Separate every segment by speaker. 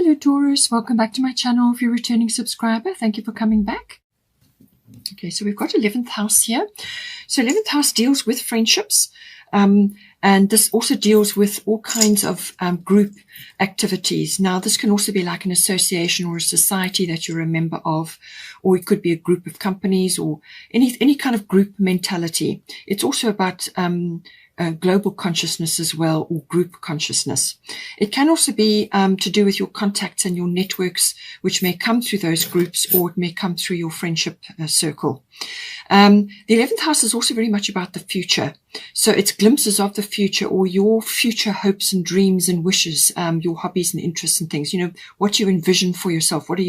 Speaker 1: Hello Taurus, welcome back to my channel. If you're a returning subscriber, thank you for coming back. Okay, so we've got 11th house here. So 11th house deals with friendships, and this also deals with all kinds of group activities. Now, this can also be like an association or a society that you're a member of, or it could be a group of companies or any kind of group mentality. It's also about global consciousness as well, or group consciousness. It can also be to do with your contacts and your networks, which may come through those groups, or it may come through your friendship circle. The 11th house is also very much about the future. So it's glimpses of the future, or your future hopes and dreams and wishes, your hobbies and interests and things, you know, what you envision for yourself, what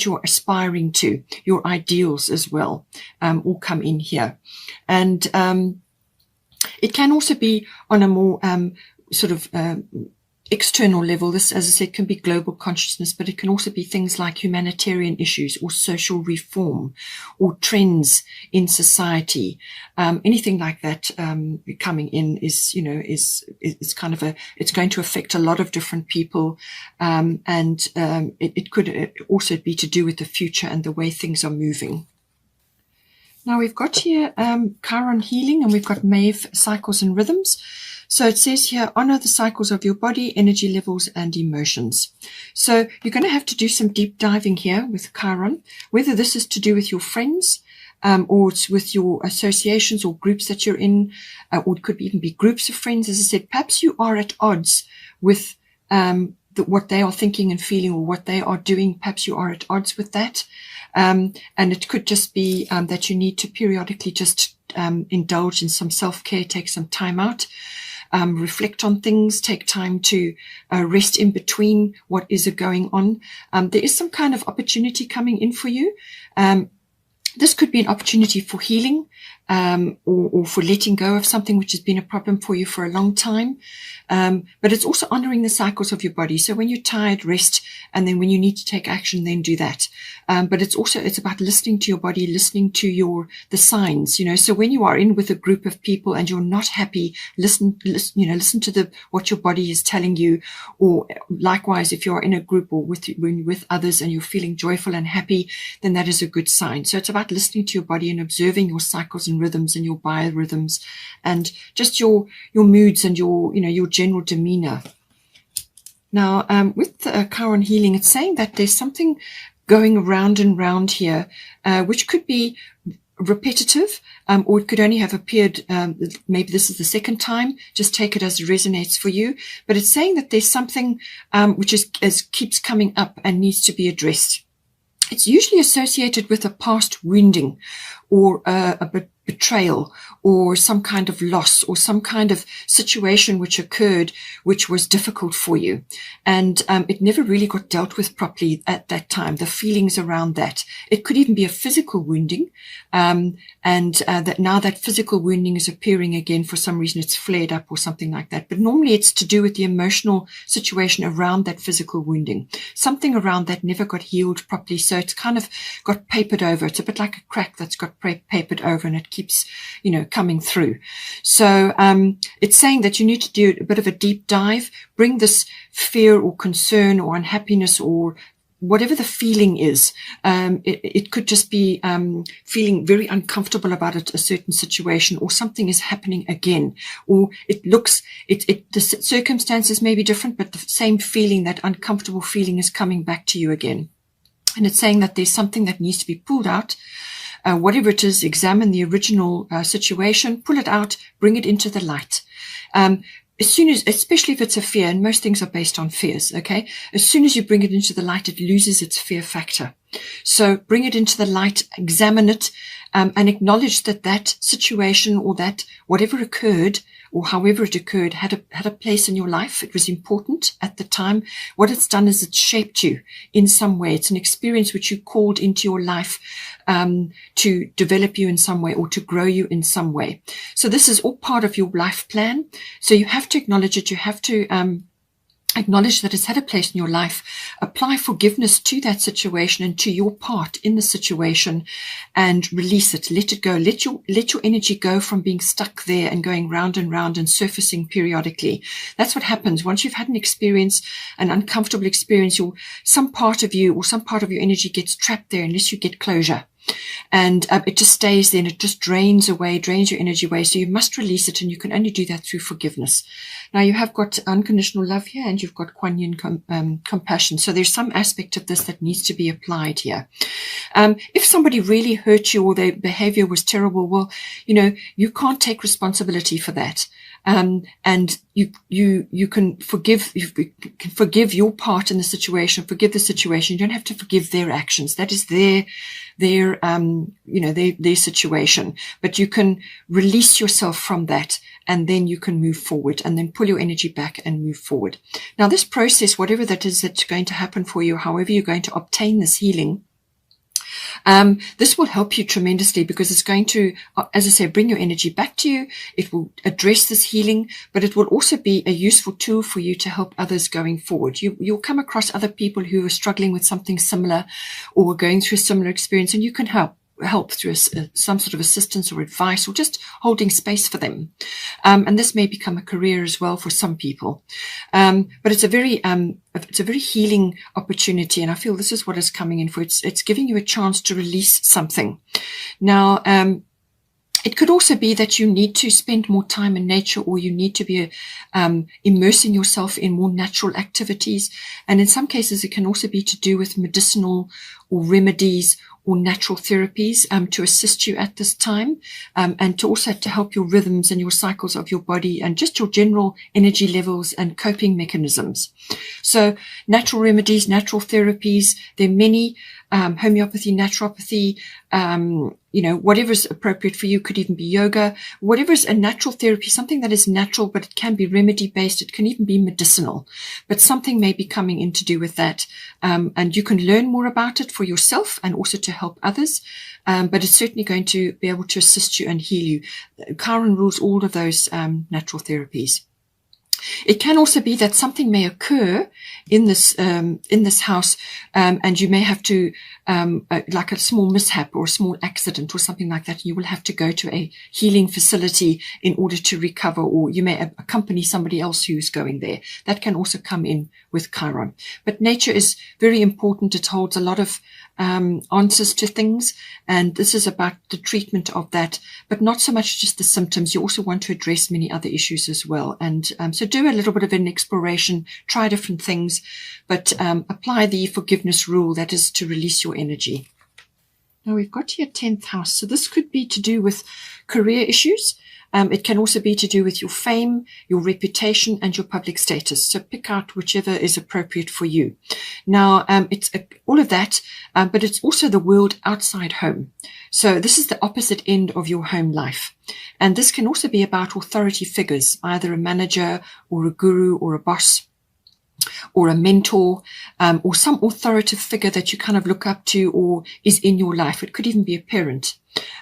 Speaker 1: you're aspiring to, your ideals as well, all come in here. And it can also be on a more external level. This, as I said, can be global consciousness, but it can also be things like humanitarian issues or social reform or trends in society. Anything like that coming in is, you know, is kind of it's going to affect a lot of different people. It could also be to do with the future and the way things are moving. Now we've got here Chiron healing, and we've got Maeve cycles and rhythms. So it says here, honor the cycles of your body, energy levels, and emotions. So you're going to have to do some deep diving here with Chiron, whether this is to do with your friends, or it's with your associations or groups that you're in, or it could even be groups of friends. As I said, perhaps you are at odds with what they are thinking and feeling, or what they are doing. Perhaps you are at odds with that. And it could just be that you need to periodically just indulge in some self-care, take some time out, reflect on things, take time to rest in between what is going on. There is some kind of opportunity coming in for you. This could be an opportunity for healing, or for letting go of something which has been a problem for you for a long time. But it's also honoring the cycles of your body. So when you're tired, rest, and then when you need to take action, then do that. But it's about listening to your body, listening to the signs, you know. So when you are in with a group of people and you're not happy, listen to what your body is telling you. Or likewise, if you're in a group or with others and you're feeling joyful and happy, then that is a good sign. So it's about listening to your body and observing your cycles and rhythms and your biorhythms, and just your moods and your general demeanor. Now, with Chiron healing, it's saying that there's something going around and round here, which could be repetitive, or it could only have appeared, maybe this is the second time. Just take it as it resonates for you. But it's saying that there's something which keeps coming up and needs to be addressed. It's usually associated with a past wounding, or a betrayal, or some kind of loss, or some kind of situation which occurred which was difficult for you, and it never really got dealt with properly at that time. The feelings around that. It could even be a physical wounding, that now that physical wounding is appearing again. For some reason it's flared up or something like that, but normally it's to do with the emotional situation around that physical wounding. Something around that never got healed properly, so it's kind of got papered over. It's a bit like a crack that's got papered over, and it keeps, coming through. So it's saying that you need to do a bit of a deep dive, bring this fear or concern or unhappiness or whatever the feeling is. It could just be feeling very uncomfortable about a certain situation, or something is happening again, or the circumstances may be different, but the same feeling, that uncomfortable feeling, is coming back to you again. And it's saying that there's something that needs to be pulled out. Whatever it is, examine the original situation, pull it out, bring it into the light. Especially if it's a fear, and most things are based on fears, okay? As soon as you bring it into the light, it loses its fear factor. So bring it into the light, examine it, and acknowledge that situation, or that whatever occurred, or however it occurred, had a place in your life. It was important at the time. What it's done is it's shaped you in some way. It's an experience which you called into your life to develop you in some way, or to grow you in some way. So this is all part of your life plan. So you have to acknowledge it. You have to acknowledge that it's had a place in your life, apply forgiveness to that situation and to your part in the situation, and release it. Let it go. Let your energy go from being stuck there and going round and round and surfacing periodically. That's what happens once you've had an experience, an uncomfortable experience. Some part of you or some part of your energy gets trapped there unless you get closure. And it just stays there, and it just drains your energy away. So you must release it, and you can only do that through forgiveness. Now, you have got unconditional love here, and you've got Kuan Yin compassion. So there's some aspect of this that needs to be applied here. If somebody really hurt you or their behavior was terrible, well, you can't take responsibility for that. And you can forgive your part in the situation, forgive the situation. You don't have to forgive their actions. That is their situation, but you can release yourself from that, and then you can move forward, and then pull your energy back and move forward. Now, this process, whatever that is that's going to happen for you, however you're going to obtain this healing, this will help you tremendously, because it's going to, as I say, bring your energy back to you. It will address this healing, but it will also be a useful tool for you to help others going forward. You'll come across other people who are struggling with something similar or going through a similar experience, and you can help through some sort of assistance or advice, or just holding space for them. And this may become a career as well for some people. But it's a very healing opportunity, and I feel this is what is coming in for. It's giving you a chance to release something. Now, it could also be that you need to spend more time in nature, or you need to be immersing yourself in more natural activities. And in some cases, it can also be to do with medicinal or remedies or natural therapies to assist you at this time, and to also to help your rhythms and your cycles of your body and just your general energy levels and coping mechanisms. So natural remedies, natural therapies, there are many, homeopathy, naturopathy, whatever's appropriate for you. Could even be yoga, whatever is a natural therapy, something that is natural, but it can be remedy based. It can even be medicinal, but something may be coming in to do with that. And you can learn more about it for yourself and also to help others. But it's certainly going to be able to assist you and heal you. Chiron rules all of those natural therapies. It can also be that something may occur in this house, and you may have to, like a small mishap or a small accident or something like that. You will have to go to a healing facility in order to recover, or you may accompany somebody else who's going there. That can also come in with Chiron. But nature is very important. It holds a lot of answers to things, and this is about the treatment of that, but not so much just the symptoms. You also want to address many other issues as well. And so do a little bit of an exploration, try different things, but apply the forgiveness rule, that is to release your energy. Now we've got here 10th house. So this could be to do with career issues. It can also be to do with your fame, your reputation, and your public status. So pick out whichever is appropriate for you. Now, it's all of that, but it's also the world outside home. So this is the opposite end of your home life. And this can also be about authority figures, either a manager or a guru or a boss, or a mentor, or some authoritative figure that you kind of look up to or is in your life. It could even be a parent,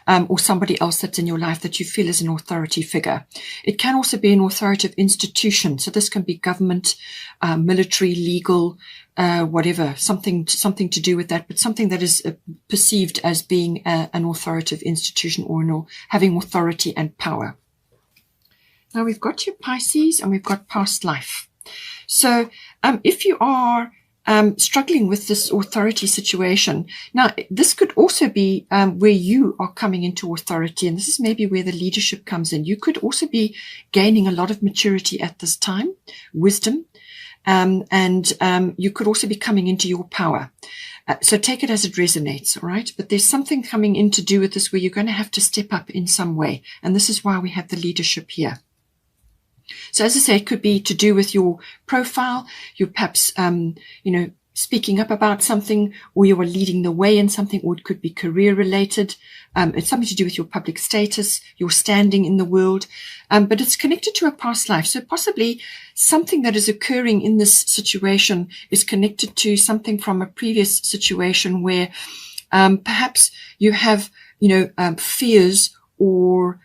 Speaker 1: or somebody else that's in your life that you feel is an authority figure. It can also be an authoritative institution. So this can be government, military, legal, whatever, something to do with that, but something that is perceived as being an authoritative institution, or having authority and power. Now we've got your Pisces, and we've got past life. So if you are struggling with this authority situation, now this could also be where you are coming into authority, and this is maybe where the leadership comes in. You could also be gaining a lot of maturity at this time, wisdom, and you could also be coming into your power. So take it as it resonates, all right? But there's something coming in to do with this where you're going to have to step up in some way, and this is why we have the leadership here. So as I say, it could be to do with your profile. You're perhaps, speaking up about something, or you are leading the way in something, or it could be career related. It's something to do with your public status, your standing in the world. But it's connected to a past life. So possibly something that is occurring in this situation is connected to something from a previous situation where, perhaps you have, fears or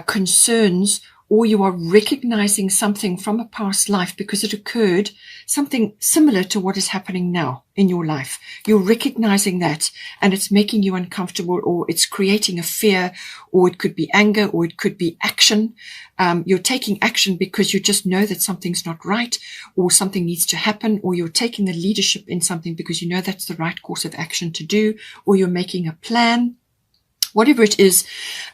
Speaker 1: concerns or you are recognizing something from a past life because it occurred, something similar to what is happening now in your life. You're recognizing that, and it's making you uncomfortable, or it's creating a fear, or it could be anger, or it could be action. You're taking action because you just know that something's not right, or something needs to happen, or you're taking the leadership in something because you know that's the right course of action to do, or you're making a plan. Whatever it is,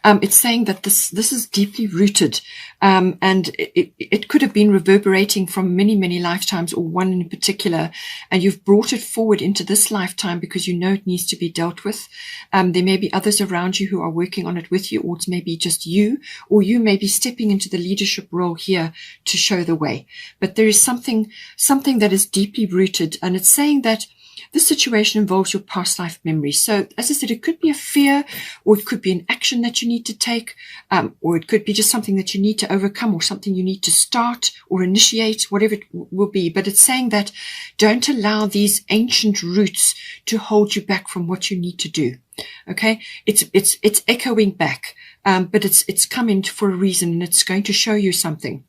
Speaker 1: it's saying that this is deeply rooted, and it could have been reverberating from many, many lifetimes, or one in particular, and you've brought it forward into this lifetime because you know it needs to be dealt with. There may be others around you who are working on it with you, or it's maybe just you, or you may be stepping into the leadership role here to show the way. But there is something that is deeply rooted, and it's saying that this situation involves your past life memory. So, as I said, it could be a fear, or it could be an action that you need to take, or it could be just something that you need to overcome, or something you need to start or initiate, whatever it will be. But it's saying that don't allow these ancient roots to hold you back from what you need to do. Okay, it's echoing back, but it's coming for a reason, and it's going to show you something.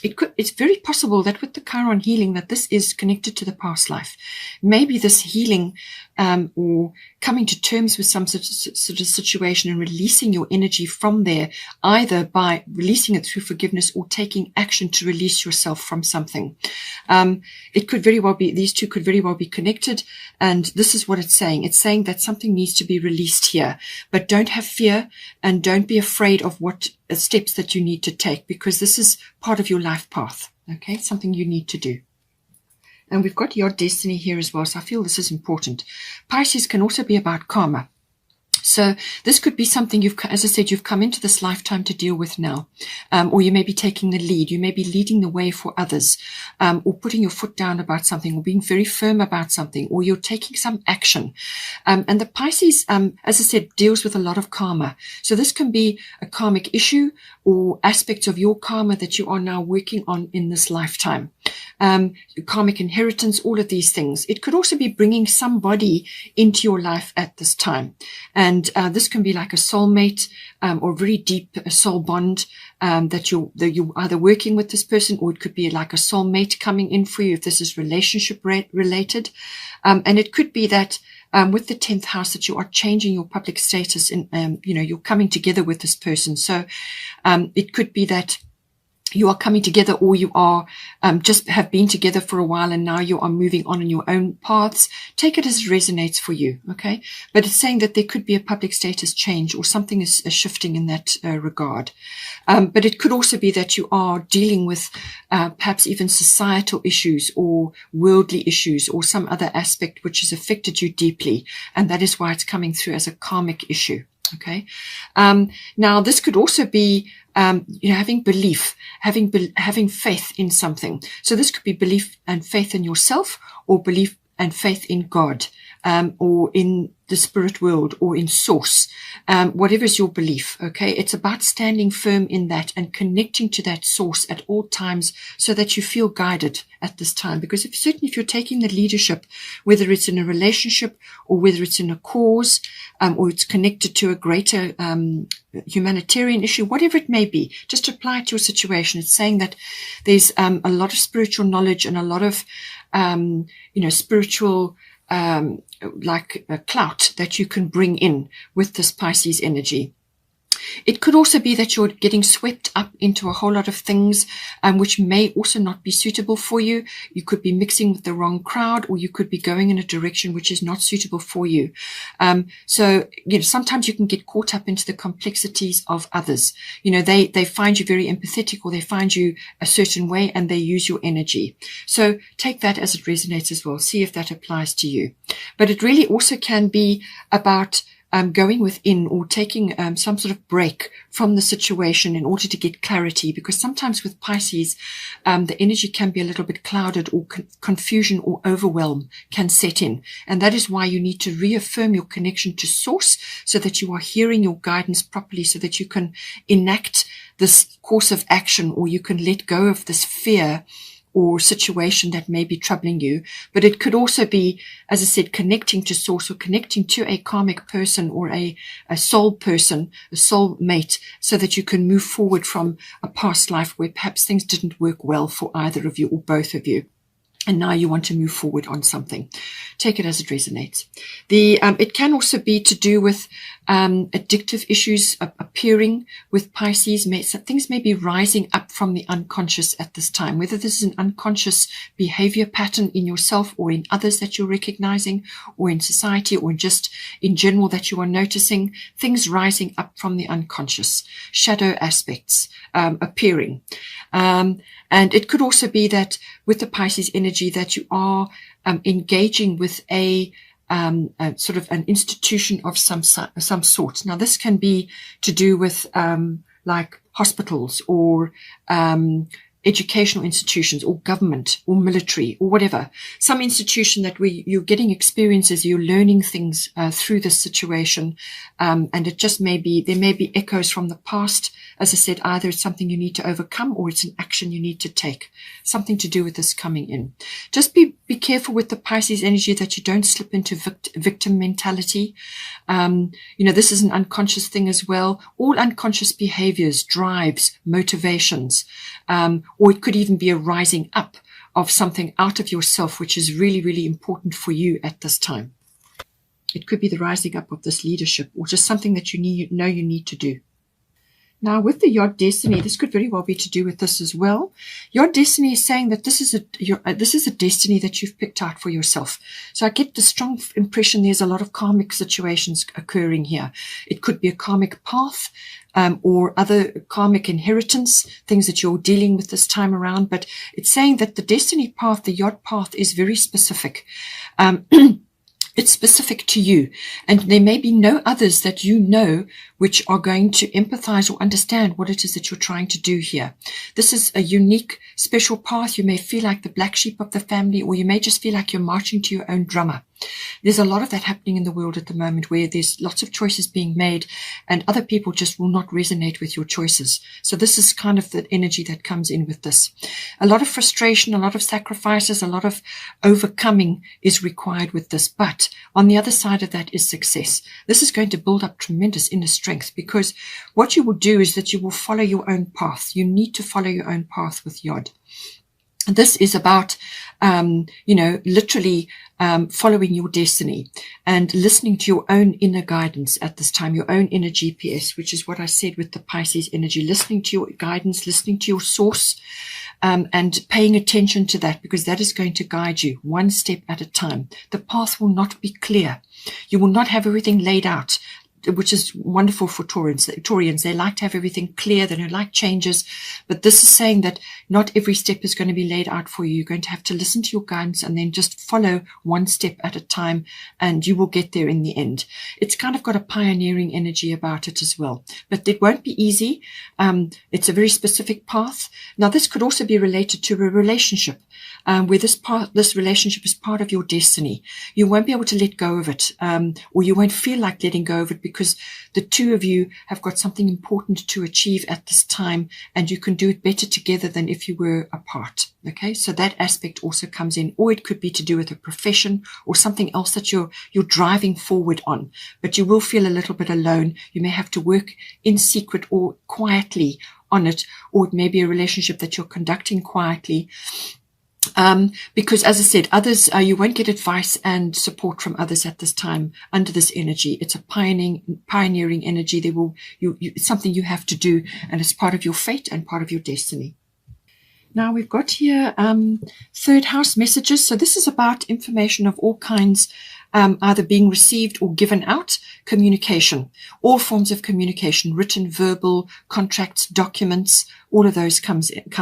Speaker 1: It's very possible that with the Chiron healing, that this is connected to the past life. Maybe this healing, or coming to terms with some sort of situation and releasing your energy from there, either by releasing it through forgiveness or taking action to release yourself from something. It could very well be, these two could very well be connected. And this is what it's saying. It's saying that something needs to be released here, but don't have fear, and don't be afraid of what steps that you need to take, because this is part of your life path. Okay. Something you need to do. And we've got your destiny here as well. So I feel this is important. Pisces can also be about karma. So this could be something as I said, you've come into this lifetime to deal with now. Or you may be taking the lead. You may be leading the way for others, or putting your foot down about something, or being very firm about something, or you're taking some action. And the Pisces, as I said, deals with a lot of karma. So this can be a karmic issue, or aspects of your karma that you are now working on in this lifetime. Karmic inheritance, all of these things. It could also be bringing somebody into your life at this time. And this can be like a soulmate, or very deep soul bond, that you're either working with this person, or it could be like a soulmate coming in for you if this is relationship related. And it could be that with the 10th house, that you are changing your public status, and you're coming together with this person. So it could be that you are coming together, or you are just have been together for a while, and now you are moving on in your own paths. Take it as it resonates for you, okay? But it's saying that there could be a public status change, or something is shifting in that regard. But it could also be that you are dealing with perhaps even societal issues, or worldly issues, or some other aspect which has affected you deeply, and that is why it's coming through as a karmic issue. Okay. Now this could also be, having belief, having faith in something. So this could be belief and faith in yourself, or belief and faith in God, or in the spirit world, or in source, whatever is your belief. Okay. It's about standing firm in that and connecting to that source at all times, so that you feel guided at this time. Because certainly if you're taking the leadership, whether it's in a relationship, or whether it's in a cause, or it's connected to a greater humanitarian issue, whatever it may be, just apply it to your situation. It's saying that there's a lot of spiritual knowledge, and a lot of spiritual like a clout that you can bring in with this Pisces energy. It could also be that you're getting swept up into a whole lot of things, which may also not be suitable for you. You could be mixing with the wrong crowd, or you could be going in a direction which is not suitable for you. So sometimes you can get caught up into the complexities of others. They find you very empathetic, or they find you a certain way, and they use your energy. So take that as it resonates as well. See if that applies to you. But it really also can be about going within, or taking some sort of break from the situation in order to get clarity, because sometimes with Pisces, the energy can be a little bit clouded, or confusion or overwhelm can set in. And that is why you need to reaffirm your connection to source, so that you are hearing your guidance properly, so that you can enact this course of action, or you can let go of this fear, or situation that may be troubling you. But it could also be, as I said, connecting to source or connecting to a karmic person or a soul person, a soul mate, so that you can move forward from a past life where perhaps things didn't work well for either of you or both of you. And now you want to move forward on something. Take it as it resonates. It can also be to do with addictive issues appearing with Pisces. Things may be rising up from the unconscious at this time, whether this is an unconscious behavior pattern in yourself or in others that you're recognizing, or in society, or just in general that you are noticing. Things rising up from the unconscious, shadow aspects appearing. And it could also be that with the Pisces energy that you are engaging with a sort of an institution of some sort. Now, this can be to do with like hospitals or educational institutions or government or military or whatever, some institution that you're getting experiences, you're learning things through this situation, and it just there may be echoes from the past. As I said, either it's something you need to overcome or it's an action you need to take, something to do with this coming in. Just be careful with the Pisces energy that you don't slip into victim mentality. This is an unconscious thing as well. All unconscious behaviors, drives, motivations, or it could even be a rising up of something out of yourself, which is really, really important for you at this time. It could be the rising up of this leadership or just something that you need to do. Now, with the Yod destiny, this could very well be to do with this as well. Yod destiny is saying that this is a destiny that you've picked out for yourself. So I get the strong impression there's a lot of karmic situations occurring here. It could be a karmic path, or other karmic inheritance, things that you're dealing with this time around. But it's saying that the destiny path, the Yod path, is very specific. It's specific to you, and there may be no others that you know which are going to empathize or understand what it is that you're trying to do here. This is a unique, special path. You may feel like the black sheep of the family, or you may just feel like you're marching to your own drummer. There's a lot of that happening in the world at the moment, where there's lots of choices being made and other people just will not resonate with your choices. So this is kind of the energy that comes in with this. A lot of frustration, a lot of sacrifices, a lot of overcoming is required with this. But on the other side of that is success. This is going to build up tremendous inner strength, because what you will do is that you will follow your own path. You need to follow your own path with Yod. This is about, literally following your destiny and listening to your own inner guidance at this time, your own inner GPS, which is what I said with the Pisces energy, listening to your guidance, listening to your source, and paying attention to that, because that is going to guide you one step at a time. The path will not be clear. You will not have everything laid out, which is wonderful for Taurians. They like to have everything clear. They don't like changes. But this is saying that not every step is going to be laid out for you. You're going to have to listen to your guidance and then just follow one step at a time, and you will get there in the end. It's kind of got a pioneering energy about it as well. But it won't be easy. It's a very specific path. Now, this could also be related to a relationship, where this relationship is part of your destiny. You won't be able to let go of it, or you won't feel like letting go of it, because the two of you have got something important to achieve at this time, and you can do it better together than if you were apart. Okay, so that aspect also comes in. Or it could be to do with a profession or something else that you're driving forward on, but you will feel a little bit alone. You may have to work in secret or quietly on it, or it may be a relationship that you're conducting quietly. Because, as I said, others, you won't get advice and support from others at this time under this energy. It's a pioneering energy. It's something you have to do, and it's part of your fate and part of your destiny. Now we've got here third house messages. So this is about information of all kinds, either being received or given out, communication, all forms of communication, written, verbal, contracts, documents, all of those come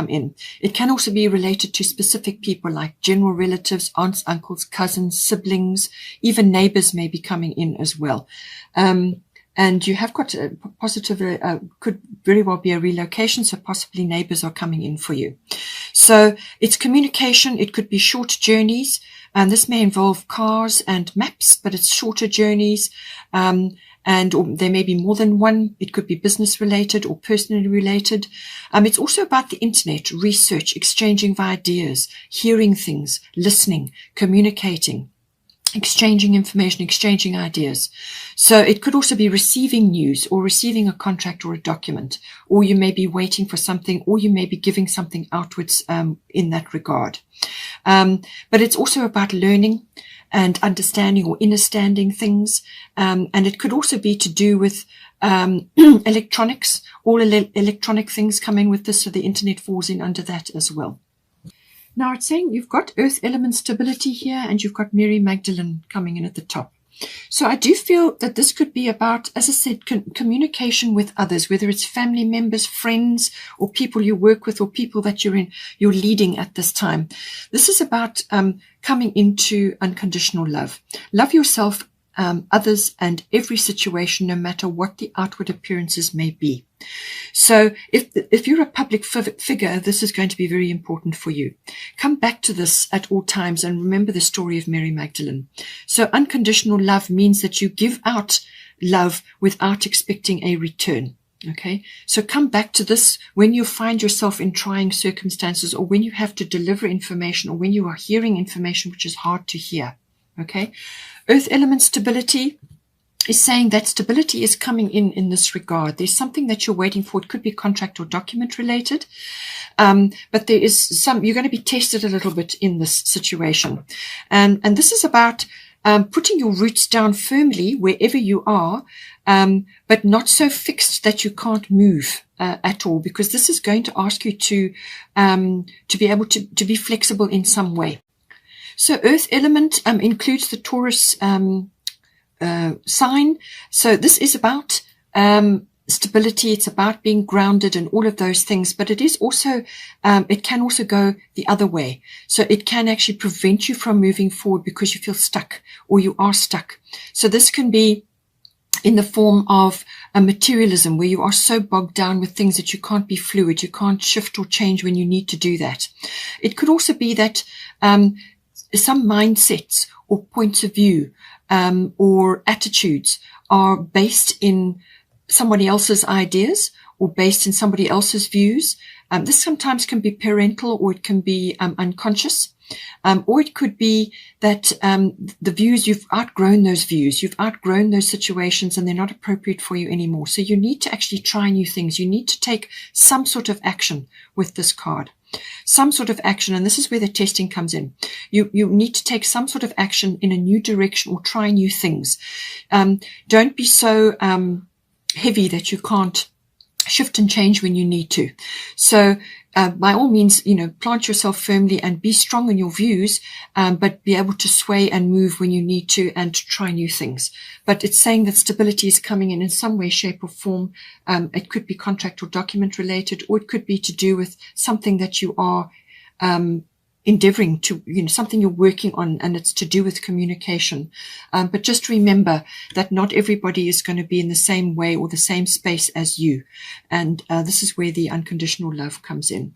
Speaker 1: in. It can also be related to specific people like general relatives, aunts, uncles, cousins, siblings, even neighbors may be coming in as well. And you have got a positive, could very well be a relocation, so possibly neighbors are coming in for you. So it's communication. It could be short journeys, and this may involve cars and maps, but it's shorter journeys. And or there may be more than one. It could be business related or personally related. It's also about the internet, research, exchanging of ideas, hearing things, listening, communicating, exchanging information, exchanging ideas. So it could also be receiving news or receiving a contract or a document, or you may be waiting for something, or you may be giving something outwards in that regard. But it's also about learning and understanding or understanding things. And it could also be to do with electronics, all electronic things come in with this, so the internet falls in under that as well. Now it's saying you've got earth element stability here, and you've got Mary Magdalene coming in at the top. So I do feel that this could be about, as I said, communication with others, whether it's family members, friends, or people you work with, or people that you're leading at this time. This is about coming into unconditional love. Love yourself, others, and every situation, no matter what the outward appearances may be. So if you're a public figure, this is going to be very important for you. Come back to this at all times and remember the story of Mary Magdalene. So unconditional love means that you give out love without expecting a return. Okay, so come back to this when you find yourself in trying circumstances, or when you have to deliver information, or when you are hearing information which is hard to hear. Okay, earth element stability is saying that stability is coming in this regard. There's something that you're waiting for. It could be contract or document related. But there is you're going to be tested a little bit in this situation. And this is about putting your roots down firmly wherever you are, but not so fixed that you can't move at all, because this is going to ask you to be able to be flexible in some way. So earth element includes the Taurus sign. So this is about stability. It's about being grounded and all of those things, but it is also it can also go the other way. So it can actually prevent you from moving forward because you feel stuck, or you are stuck. So this can be in the form of a materialism, where you are so bogged down with things that you can't be fluid, you can't shift or change when you need to do that. It could also be that some mindsets or points of view or attitudes are based in somebody else's ideas or based in somebody else's views. This sometimes can be parental, or it can be unconscious, or it could be that the views, you've outgrown those views, you've outgrown those situations, and they're not appropriate for you anymore. So you need to actually try new things. You need to take some sort of action with this card. Some sort of action, and this is where the testing comes in. You need to take some sort of action in a new direction, or try new things. Don't be so heavy that you can't shift and change when you need to. So by all means, plant yourself firmly and be strong in your views, but be able to sway and move when you need to, and to try new things. But it's saying that stability is coming in some way, shape or form. It could be contract or document related, or it could be to do with something that you are endeavoring to, something you're working on, and it's to do with communication. But just remember that not everybody is going to be in the same way or the same space as you. And this is where the unconditional love comes in.